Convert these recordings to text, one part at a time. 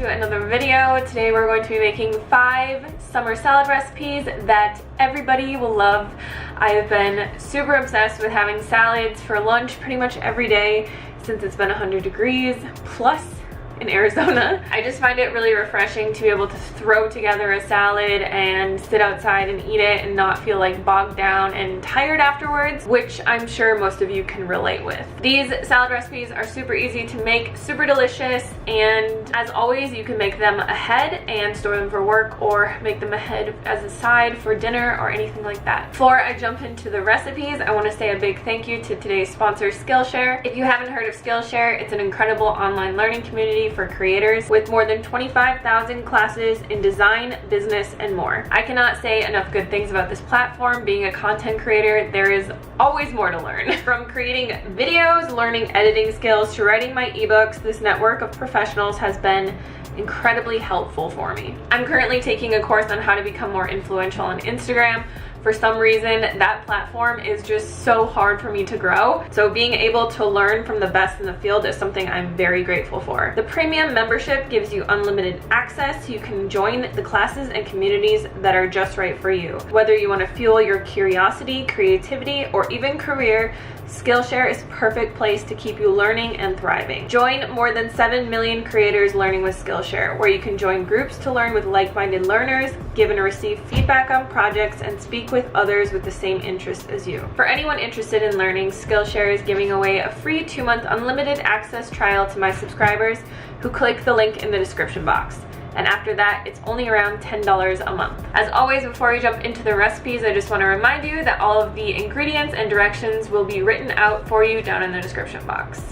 to another video. Today we're going to be making 5 summer salad recipes that everybody will love. I have been super obsessed with having salads for lunch pretty much every day since it's been 100 degrees plus in Arizona. I just find it really refreshing to be able to throw together a salad and sit outside and eat it and not feel like bogged down and tired afterwards, which I'm sure most of you can relate with. These salad recipes are super easy to make, super delicious, and as always you can make them ahead and store them for work or make them ahead as a side for dinner or anything like that. Before I jump into the recipes, I want to say a big thank you to today's sponsor, Skillshare. If you haven't heard of Skillshare, it's an incredible online learning community for creators with more than 25,000 classes in design, business, and more. I cannot say enough good things about this platform. Being a content creator, there is always more to learn. From creating videos, learning editing skills, to writing my ebooks, this network of professionals has been incredibly helpful for me. I'm currently taking a course on how to become more influential on Instagram. For some reason, that platform is just so hard for me to grow. So being able to learn from the best in the field is something I'm very grateful for. The premium membership gives you unlimited access, so you can join the classes and communities that are just right for you. Whether you want to fuel your curiosity, creativity, or even career, Skillshare is a perfect place to keep you learning and thriving. Join more than 7 million creators learning with Skillshare, where you can join groups to learn with like-minded learners, give and receive feedback on projects, and speak with others with the same interests as you. For anyone interested in learning, Skillshare is giving away a free 2-month unlimited access trial to my subscribers who click the link in the description box. And after that, it's only around $10 a month. As always, before we jump into the recipes, I just want to remind you that all of the ingredients and directions will be written out for you down in the description box.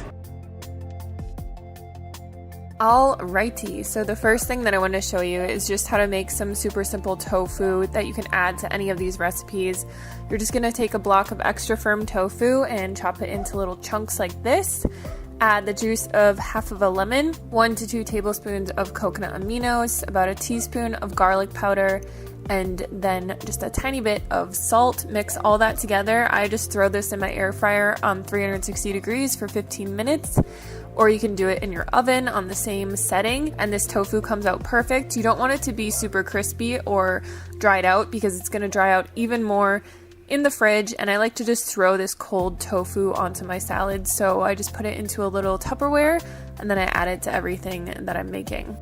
Alrighty, so the first thing that I want to show you is just how to make some super simple tofu that you can add to any of these recipes. You're just going to take a block of extra firm tofu and chop it into little chunks like this. Add the juice of half of a lemon, 1 to 2 tablespoons of coconut aminos, about a teaspoon of garlic powder, and then just a tiny bit of salt. Mix all that together. I just throw this in my air fryer on 360 degrees for 15 minutes. Or you can do it in your oven on the same setting, and this tofu comes out perfect. You don't want it to be super crispy or dried out because it's going to dry out even more in the fridge, and I like to just throw this cold tofu onto my salad, so I just put it into a little Tupperware and then I add it to everything that I'm making.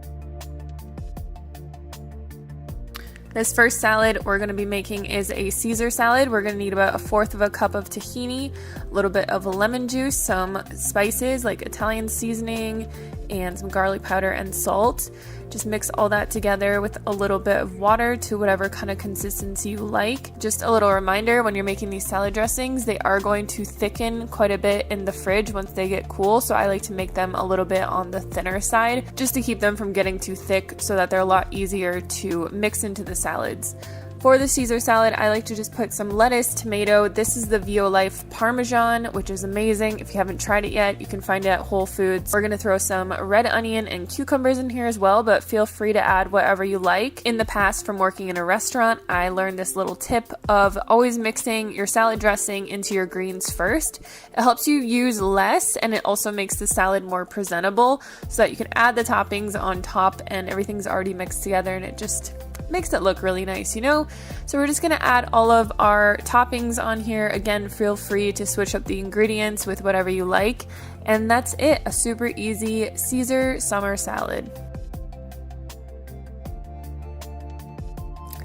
This first salad we're going to be making is a Caesar salad. We're going to need about 1/4 cup of tahini, a little bit of lemon juice, some spices like Italian seasoning, and some garlic powder and salt. Just mix all that together with a little bit of water to whatever kind of consistency you like. Just a little reminder, when you're making these salad dressings, they are going to thicken quite a bit in the fridge once they get cool, so I like to make them a little bit on the thinner side just to keep them from getting too thick so that they're a lot easier to mix into the salads. For the Caesar salad, I like to just put some lettuce, tomato. This is the Violife Parmesan, which is amazing. If you haven't tried it yet, you can find it at Whole Foods. We're going to throw some red onion and cucumbers in here as well, but feel free to add whatever you like. In the past, from working in a restaurant, I learned this little tip of always mixing your salad dressing into your greens first. It helps you use less, and it also makes the salad more presentable so that you can add the toppings on top and everything's already mixed together, and it just makes it look really nice, you know? So we're just gonna add all of our toppings on here. Again, feel free to switch up the ingredients with whatever you like. And that's it, a super easy Caesar summer salad.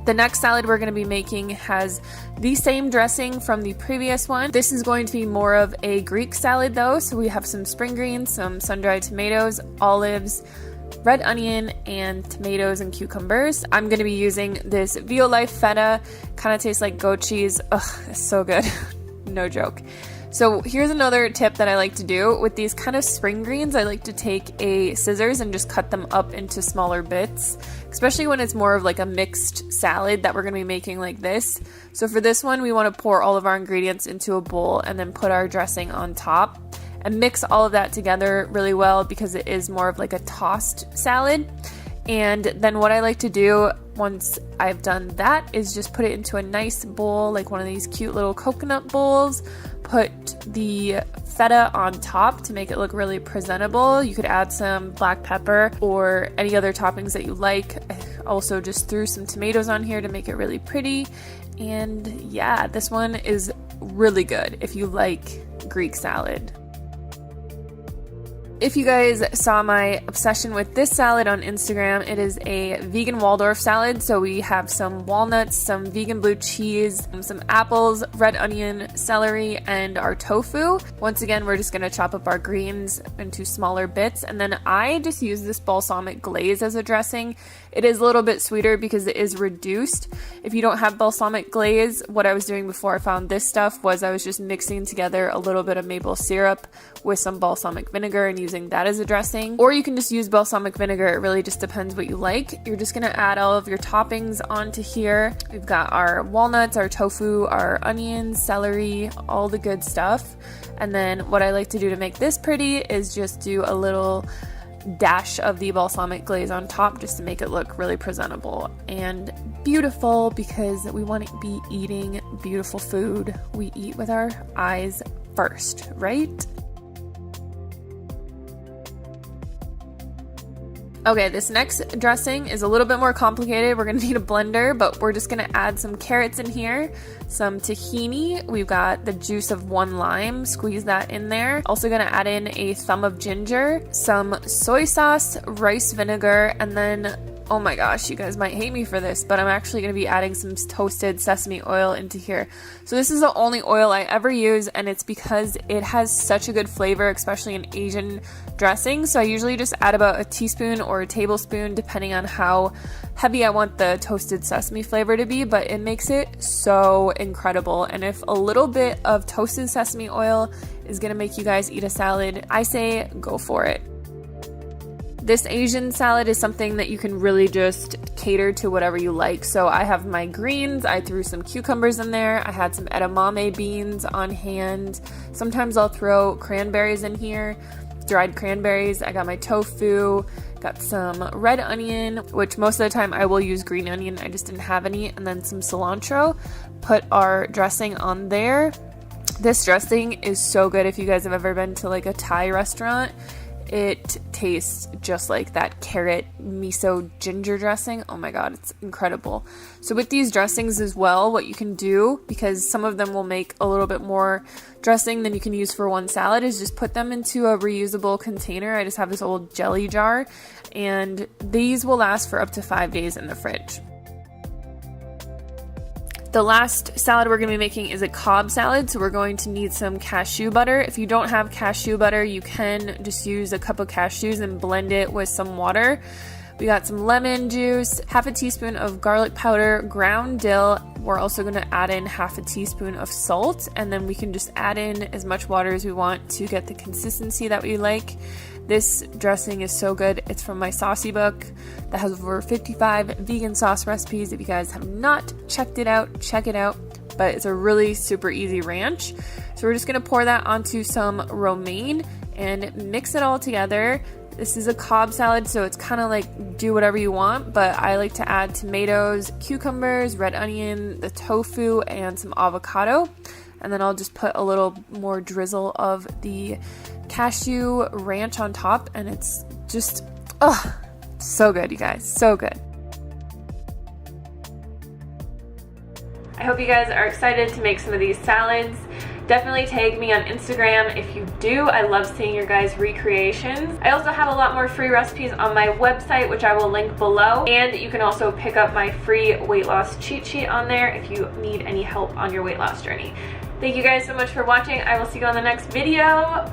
The next salad we're going to be making has the same dressing from the previous one. This is going to be more of a Greek salad though, so we have some spring greens, some sun-dried tomatoes, olives, red onion, and tomatoes and cucumbers. I'm going to be using this Violife feta. Kind of tastes like goat cheese. Ugh, it's so good. No joke. So here's another tip that I like to do. With these kind of spring greens, I like to take a scissors and just cut them up into smaller bits, especially when it's more of like a mixed salad that we're going to be making like this. So for this one, we want to pour all of our ingredients into a bowl and then put our dressing on top and mix all of that together really well because it is more of like a tossed salad. And then what I like to do once I've done that is just put it into a nice bowl, like one of these cute little coconut bowls. Put the feta on top to make it look really presentable. You could add some black pepper or any other toppings that you like. I also just threw some tomatoes on here to make it really pretty. And yeah, this one is really good if you like Greek salad. If you guys saw my obsession with this salad on Instagram, it is a vegan Waldorf salad. So we have some walnuts, some vegan blue cheese, some apples, red onion, celery, and our tofu. Once again, we're just gonna chop up our greens into smaller bits. And then I just use this balsamic glaze as a dressing. It is a little bit sweeter because it is reduced. If you don't have balsamic glaze, what I was doing before I found this stuff was I was just mixing together a little bit of maple syrup with some balsamic vinegar and using that as a dressing. Or you can just use balsamic vinegar. It really just depends what you like. You're just gonna add all of your toppings onto here. We've got our walnuts, our tofu, our onions, celery, all the good stuff. And then what I like to do to make this pretty is just do a little dash of the balsamic glaze on top just to make it look really presentable and beautiful, because we want to be eating beautiful food. We eat with our eyes first, right? Okay, this next dressing is a little bit more complicated. We're gonna need a blender, but we're just gonna add some carrots in here, some tahini. We've got the juice of 1 lime, squeeze that in there. Also gonna add in a thumb of ginger, some soy sauce, rice vinegar, and then, oh my gosh, you guys might hate me for this, but I'm actually gonna be adding some toasted sesame oil into here. So this is the only oil I ever use, and it's because it has such a good flavor, especially in Asian dressing. So I usually just add about a teaspoon or a tablespoon depending on how heavy I want the toasted sesame flavor to be, but it makes it so incredible. And if a little bit of toasted sesame oil is gonna make you guys eat a salad, I say go for it. This Asian salad is something that you can really just cater to whatever you like. So I have my greens, I threw some cucumbers in there, I had some edamame beans on hand. Sometimes I'll throw cranberries in here, dried cranberries. I got my tofu, got some red onion, which most of the time I will use green onion, I just didn't have any, and then some cilantro. Put our dressing on there. This dressing is so good. If you guys have ever been to like a Thai restaurant, it tastes just like that carrot miso ginger dressing. Oh my god, it's incredible. So with these dressings as well, what you can do, because some of them will make a little bit more dressing than you can use for one salad, is just put them into a reusable container. I just have this old jelly jar, and these will last for up to 5 days in the fridge. The last salad we're going to be making is a Cobb salad, so we're going to need some cashew butter. If you don't have cashew butter, you can just use a cup of cashews and blend it with some water. We got some lemon juice, half a teaspoon of garlic powder, ground dill. We're also going to add in half a teaspoon of salt, and then we can just add in as much water as we want to get the consistency that we like. This dressing is so good. It's from my saucy book that has over 55 vegan sauce recipes. If you guys have not checked it out, check it out. But it's a really super easy ranch. So we're just gonna pour that onto some romaine and mix it all together. This is a Cobb salad, so it's kind of like do whatever you want, but I like to add tomatoes, cucumbers, red onion, the tofu, and some avocado. And then I'll just put a little more drizzle of the cashew ranch on top, and it's just, so good, you guys, so good. I hope you guys are excited to make some of these salads. Definitely tag me on Instagram if you do. I love seeing your guys' recreations. I also have a lot more free recipes on my website, which I will link below. And you can also pick up my free weight loss cheat sheet on there if you need any help on your weight loss journey. Thank you guys so much for watching. I will see you on the next video.